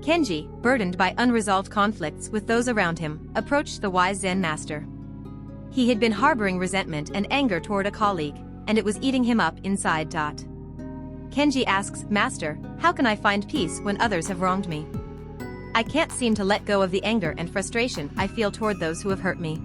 Kenji, burdened by unresolved conflicts with those around him, approached the wise Zen master. He had been harboring resentment and anger toward a colleague, and it was eating him up inside. Kenji asks, "Master, how can I find peace when others have wronged me? I can't seem to let go of the anger and frustration I feel toward those who have hurt me."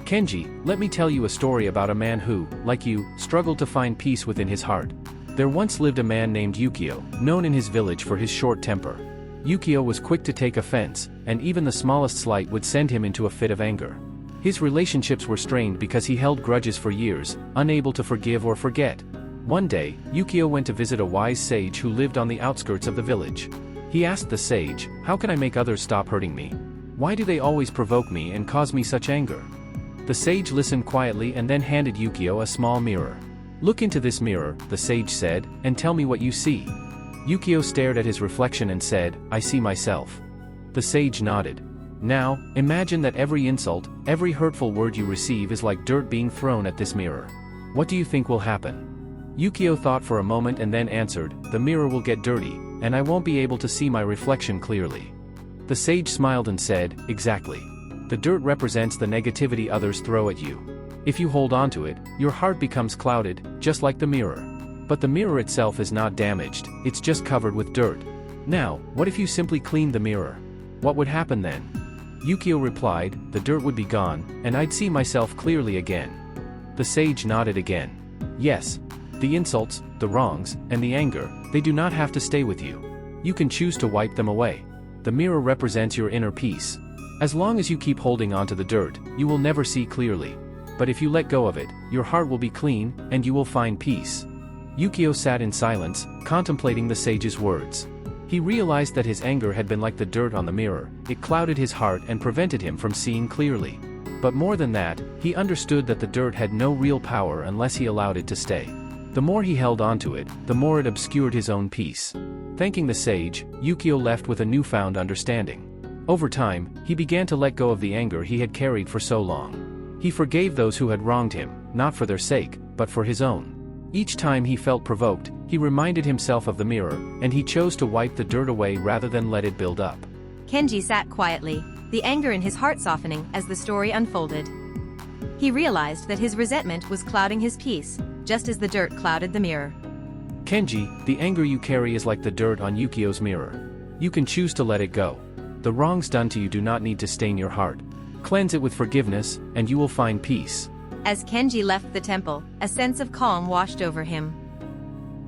Kenji, let me tell you a story about a man who, like you, struggled to find peace within his heart. There once lived a man named Yukio, known in his village for his short temper. Yukio was quick to take offense, and even the smallest slight would send him into a fit of anger. His relationships were strained because he held grudges for years, unable to forgive or forget. One day, Yukio went to visit a wise sage who lived on the outskirts of the village. He asked the sage, "How can I make others stop hurting me? Why do they always provoke me and cause me such anger?" The sage listened quietly and then handed Yukio a small mirror. "Look into this mirror," the sage said, "and tell me what you see." Yukio stared at his reflection and said, "I see myself." The sage nodded. "Now, imagine that every insult, every hurtful word you receive is like dirt being thrown at this mirror. What do you think will happen?" Yukio thought for a moment and then answered, "The mirror will get dirty, and I won't be able to see my reflection clearly." The sage smiled and said, "Exactly. The dirt represents the negativity others throw at you. If you hold on to it, your heart becomes clouded, just like the mirror. But the mirror itself is not damaged, it's just covered with dirt. Now, what if you simply cleaned the mirror? What would happen then?" Yukio replied, "The dirt would be gone, and I'd see myself clearly again." The sage nodded again. "Yes. The insults, the wrongs, and the anger, they do not have to stay with you. You can choose to wipe them away. The mirror represents your inner peace. As long as you keep holding on to the dirt, you will never see clearly. But if you let go of it, your heart will be clean, and you will find peace." Yukio sat in silence, contemplating the sage's words. He realized that his anger had been like the dirt on the mirror. It clouded his heart and prevented him from seeing clearly. But more than that, he understood that the dirt had no real power unless he allowed it to stay. The more he held onto it, the more it obscured his own peace. Thanking the sage, Yukio left with a newfound understanding. Over time, he began to let go of the anger he had carried for so long. He forgave those who had wronged him, not for their sake, but for his own. Each time he felt provoked, he reminded himself of the mirror, and he chose to wipe the dirt away rather than let it build up. Kenji sat quietly, the anger in his heart softening as the story unfolded. He realized that his resentment was clouding his peace, just as the dirt clouded the mirror. "Kenji, the anger you carry is like the dirt on Yukio's mirror. You can choose to let it go. The wrongs done to you do not need to stain your heart. Cleanse it with forgiveness, and you will find peace." As Kenji left the temple, a sense of calm washed over him.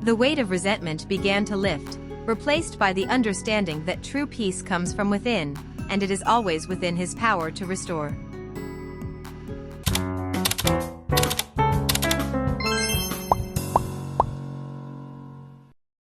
The weight of resentment began to lift, replaced by the understanding that true peace comes from within, and it is always within his power to restore.